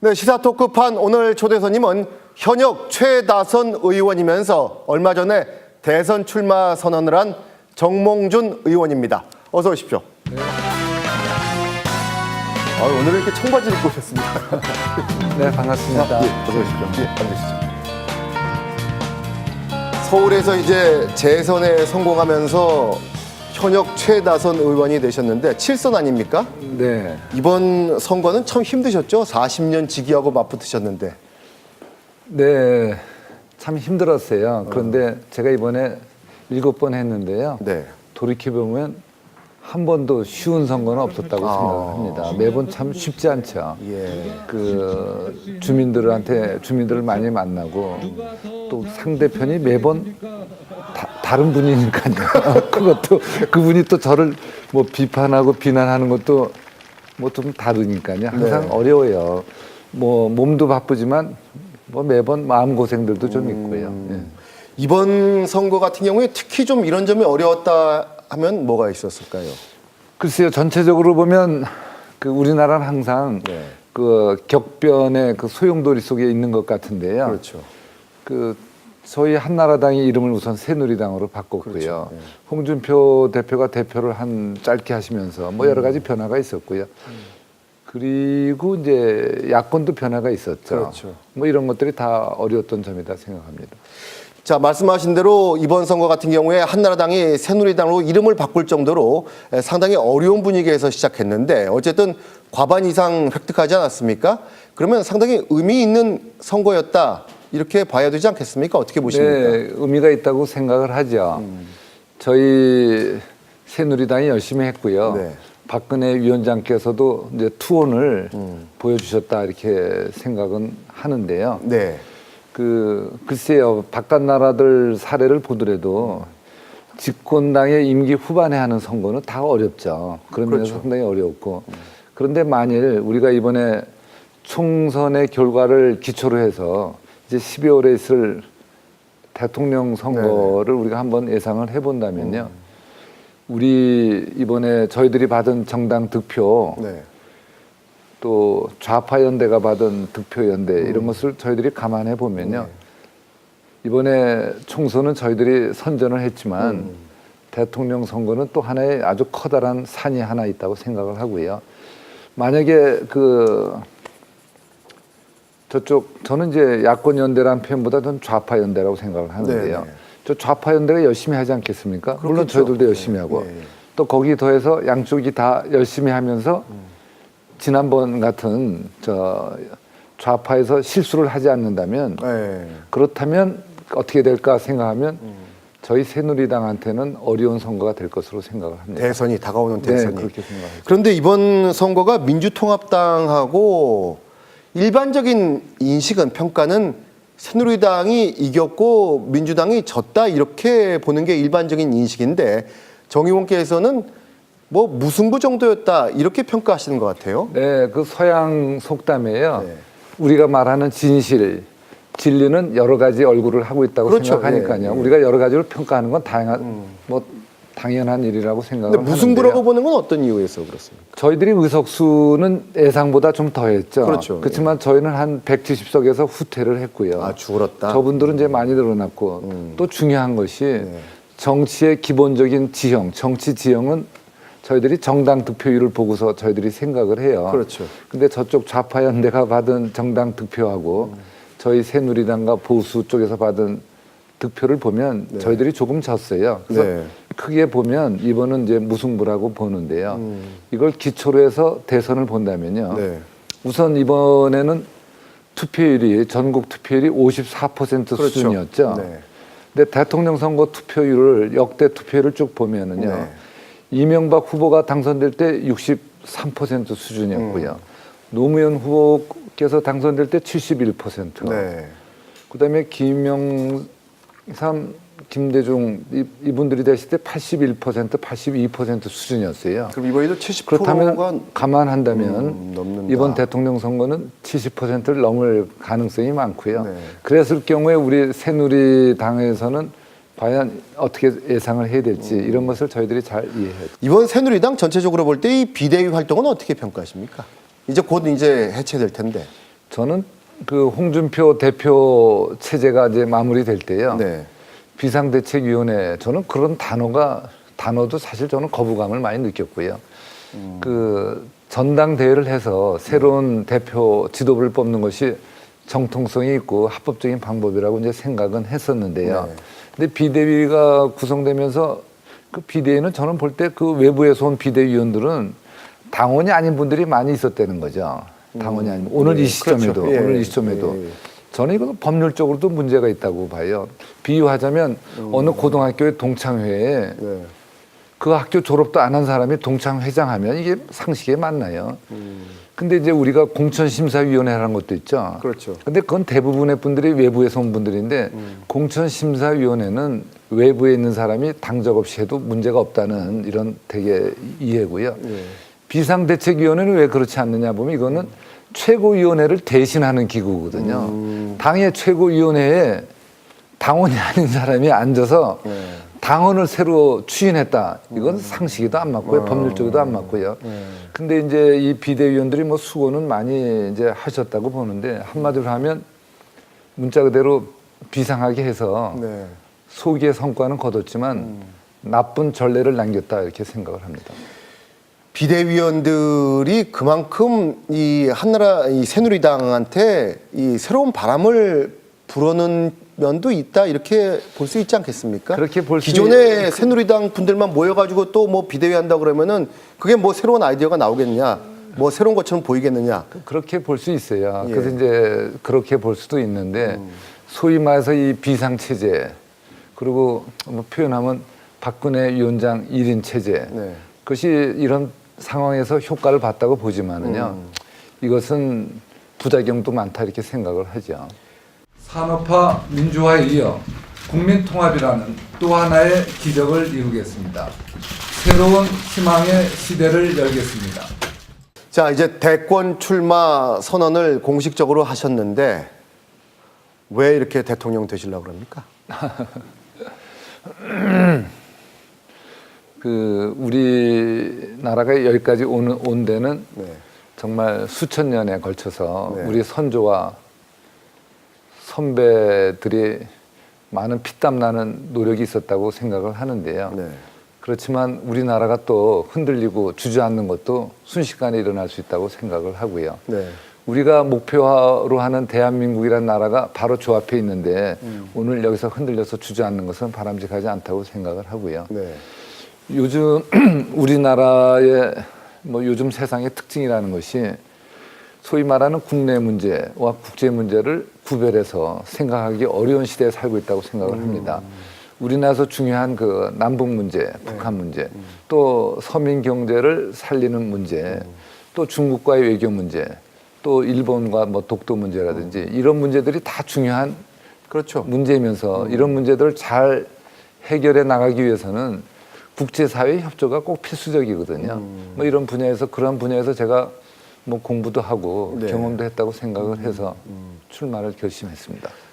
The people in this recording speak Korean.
네, 시사 토크판 오늘 초대 손님은 현역 최다선 의원이면서 얼마 전에 대선 출마 선언을 한 정몽준 의원입니다. 어서 오십시오. 네. 오늘은 이렇게 청바지를 입고 오셨습니다. 네, 반갑습니다. 예, 어서 오십시오. 예, 앉으시죠. 서울에서 이제 재선에 성공하면서 현역 최다선 의원이 되셨는데 7선 아닙니까? 네. 이번 선거는 참 힘드셨죠? 40년 지기하고 맞붙으셨는데. 네, 참 힘들었어요. 그런데 제가 이번에 7번 했는데요. 네. 돌이켜보면 한 번도 쉬운 선거는 없었다고 생각합니다. 매번 참 쉽지 않죠. 예. 그 주민들을 많이 만나고 또 상대편이 매번 다른 분이니까요. 그것도 그분이 또 저를 뭐 비판하고 비난하는 것도 뭐 좀 다르니까요. 항상 네. 어려워요. 뭐 몸도 바쁘지만 뭐 매번 마음 고생들도 좀 있고요. 예. 이번 선거 같은 경우에 특히 좀 이런 점이 어려웠다 하면 뭐가 있었을까요? 글쎄요, 전체적으로 보면 그 우리나라는 항상 네. 그 격변의 그 소용돌이 속에 있는 것 같은데요. 그렇죠. 그 저희 한나라당이 이름을 우선 새누리당으로 바꿨고요. 그렇죠. 네. 홍준표 대표가 대표를 한 짧게 하시면서 뭐 여러 가지 변화가 있었고요. 그리고 이제 야권도 변화가 있었죠. 그렇죠. 뭐 이런 것들이 다 어려웠던 점이다 생각합니다. 자, 말씀하신 대로 이번 선거 같은 경우에 한나라당이 새누리당으로 이름을 바꿀 정도로 상당히 어려운 분위기에서 시작했는데 어쨌든 과반 이상 획득하지 않았습니까? 그러면 상당히 의미 있는 선거였다 이렇게 봐야 되지 않겠습니까? 어떻게 보십니까? 네, 의미가 있다고 생각을 하죠. 저희 새누리당이 열심히 했고요. 네. 박근혜 위원장께서도 이제 투혼을 보여주셨다 이렇게 생각은 하는데요. 네. 글쎄요, 바깥 나라들 사례를 보더라도 집권당의 임기 후반에 하는 선거는 다 어렵죠. 그런 면에서 그렇죠. 상당히 어려웠고. 그런데 만일 우리가 이번에 총선의 결과를 기초로 해서 이제 12월에 있을 대통령 선거를 우리가 한번 예상을 해본다면요. 우리 이번에 저희들이 받은 정당 득표 네. 또 좌파 연대가 받은 득표 연대 이런 것을 저희들이 감안해 보면요. 이번에 총선은 저희들이 선전을 했지만 대통령 선거는 또 하나의 아주 커다란 산이 하나 있다고 생각을 하고요. 만약에 저쪽 저는 이제 야권 연대라는 표현보다 는 좌파 연대라고 생각을 하는데요. 네네. 저 좌파 연대가 열심히 하지 않겠습니까? 물론 그렇겠죠. 저희들도 열심히 하고 네. 또 거기 더해서 양쪽이 다 열심히 하면서 지난번 같은 좌파에서 실수를 하지 않는다면 네. 그렇다면 어떻게 될까 생각하면 저희 새누리당한테는 어려운 선거가 될 것으로 생각을 합니다. 대선이 다가오는 네, 대선이. 그렇게 생각합니다. 그런데 이번 선거가 민주통합당하고 일반적인 인식은 평가는 새누리당이 이겼고 민주당이 졌다 이렇게 보는 게 일반적인 인식인데 정 의원께서는 뭐 무승부 정도였다 이렇게 평가하시는 것 같아요. 네, 그 서양 속담에요. 네. 우리가 말하는 진리는 여러 가지 얼굴을 하고 있다고 그렇죠. 생각하니까요. 예, 예. 우리가 여러 가지로 평가하는 건 당연한 일이라고 생각을 하는데요. 무승부라고 보는 건 어떤 이유에서 그렇습니까? 저희들이 의석수는 예상보다 좀 더했죠. 그렇죠. 그렇지만 저희는 한 170석에서 후퇴를 했고요. 아, 줄었다. 저분들은 이제 많이 늘어났고 또 중요한 것이 네. 정치의 기본적인 지형, 정치 지형은 저희들이 정당 득표율을 보고서 저희들이 생각을 해요. 그렇죠. 근데 저쪽 좌파 연대가 받은 정당 득표하고 저희 새누리당과 보수 쪽에서 받은 득표를 보면 저희들이 조금 졌어요. 그래서 네. 크게 보면 이번은 이제 무승부라고 보는데요. 이걸 기초로 해서 대선을 본다면요. 네. 우선 이번에는 전국 투표율이 54% 그렇죠. 수준이었죠. 네. 근데 대통령 선거 투표율을 역대 투표율을 쭉 보면은요. 네. 이명박 후보가 당선될 때 63% 수준이었고요. 노무현 후보께서 당선될 때 71%. 네. 그다음에 김영삼, 김대중 이분들이 되실 때 81%, 82% 수준이었어요. 그럼 이번에도 70%가 그렇다면 감안한다면 넘는다. 이번 대통령 선거는 70%를 넘을 가능성이 많고요. 네. 그랬을 경우에 우리 새누리당에서는 과연 어떻게 예상을 해야 될지 이런 것을 저희들이 잘 이해해요. 이번 새누리당 전체적으로 볼 때 이 비대위 활동은 어떻게 평가하십니까? 이제 곧 해체될 텐데. 저는 그 홍준표 대표 체제가 이제 마무리될 때요. 네. 비상대책위원회 저는 그런 단어도 사실 저는 거부감을 많이 느꼈고요. 그 전당대회를 해서 새로운 대표 지도부를 뽑는 것이 정통성이 있고 합법적인 방법이라고 이제 생각은 했었는데요. 네. 근데 비대위가 구성되면서 그 비대위는 저는 볼 때 그 외부에서 온 비대위원들은 당원이 아닌 분들이 많이 있었다는 거죠. 당원이 아니면 오늘 이 시점에도 그렇죠. 예. 오늘 이 시점에도 예. 저는 이거 법률적으로도 문제가 있다고 봐요. 비유하자면 어느 고등학교의 동창회에 네. 그 학교 졸업도 안 한 사람이 동창회장하면 이게 상식에 맞나요? 근데 이제 우리가 공천심사위원회라는 것도 있죠. 그렇죠. 근데 그건 대부분의 분들이 외부에서 온 분들인데 공천심사위원회는 외부에 있는 사람이 당적 없이 해도 문제가 없다는 이런 되게 이해고요. 예. 비상대책위원회는 왜 그렇지 않느냐 보면 이거는 최고위원회를 대신하는 기구거든요. 당의 최고위원회에 당원이 아닌 사람이 앉아서 네. 당원을 새로 추인했다. 이건 상식에도 안 맞고요. 법률적으로도 안 맞고요. 근데 이제 이 비대위원들이 뭐 수고는 많이 이제 하셨다고 보는데 한마디로 하면 문자 그대로 비상하게 해서 네. 소기의 성과는 거뒀지만 나쁜 전례를 남겼다 이렇게 생각을 합니다. 비대위원들이 그만큼 이 한나라 이 새누리당한테 이 새로운 바람을 불어넣은 면도 있다 이렇게 볼 수 있지 않겠습니까? 그렇게 볼 수 기존의 새누리당 분들만 모여가지고 또 뭐 비대위 한다 그러면은 그게 뭐 새로운 아이디어가 나오겠느냐, 뭐 새로운 것처럼 보이겠느냐. 그렇게 볼 수 있어요. 예. 그래서 이제 그렇게 볼 수도 있는데 소위 말해서 이 비상체제 그리고 뭐 표현하면 박근혜 위원장 1인 체제 네. 그것이 이런 상황에서 효과를 봤다고 보지만은요 이것은 부작용도 많다 이렇게 생각을 하죠. 산업화 민주화에 이어 국민통합이라는 또 하나의 기적을 이루겠습니다. 새로운 희망의 시대를 열겠습니다. 자, 이제 대권 출마 선언을 공식적으로 하셨는데 왜 이렇게 대통령 되시려고 그럽니까? 그 우리나라가 여기까지 온 데는 네. 정말 수천 년에 걸쳐서 네. 우리 선조와 선배들이 많은 피땀 나는 노력이 있었다고 생각을 하는데요. 네. 그렇지만 우리나라가 또 흔들리고 주저앉는 것도 순식간에 일어날 수 있다고 생각을 하고요. 네. 우리가 목표로 하는 대한민국이라는 나라가 바로 저 앞에 있는데 오늘 여기서 흔들려서 주저앉는 것은 바람직하지 않다고 생각을 하고요. 네. 요즘 우리나라의 뭐 요즘 세상의 특징이라는 것이 소위 말하는 국내 문제와 국제 문제를 구별해서 생각하기 어려운 시대에 살고 있다고 생각을 합니다. 우리나라에서 중요한 그 남북 문제, 북한 문제, 또 서민 경제를 살리는 문제, 또 중국과의 외교 문제, 또 일본과 뭐 독도 문제라든지 이런 문제들이 다 중요한 그렇죠. 문제이면서 이런 문제들을 잘 해결해 나가기 위해서는 국제사회의 협조가 꼭 필수적이거든요. 뭐 이런 분야에서 그런 분야에서 제가 뭐 공부도 하고 네. 경험도 했다고 생각을 해서 출마를 결심했습니다.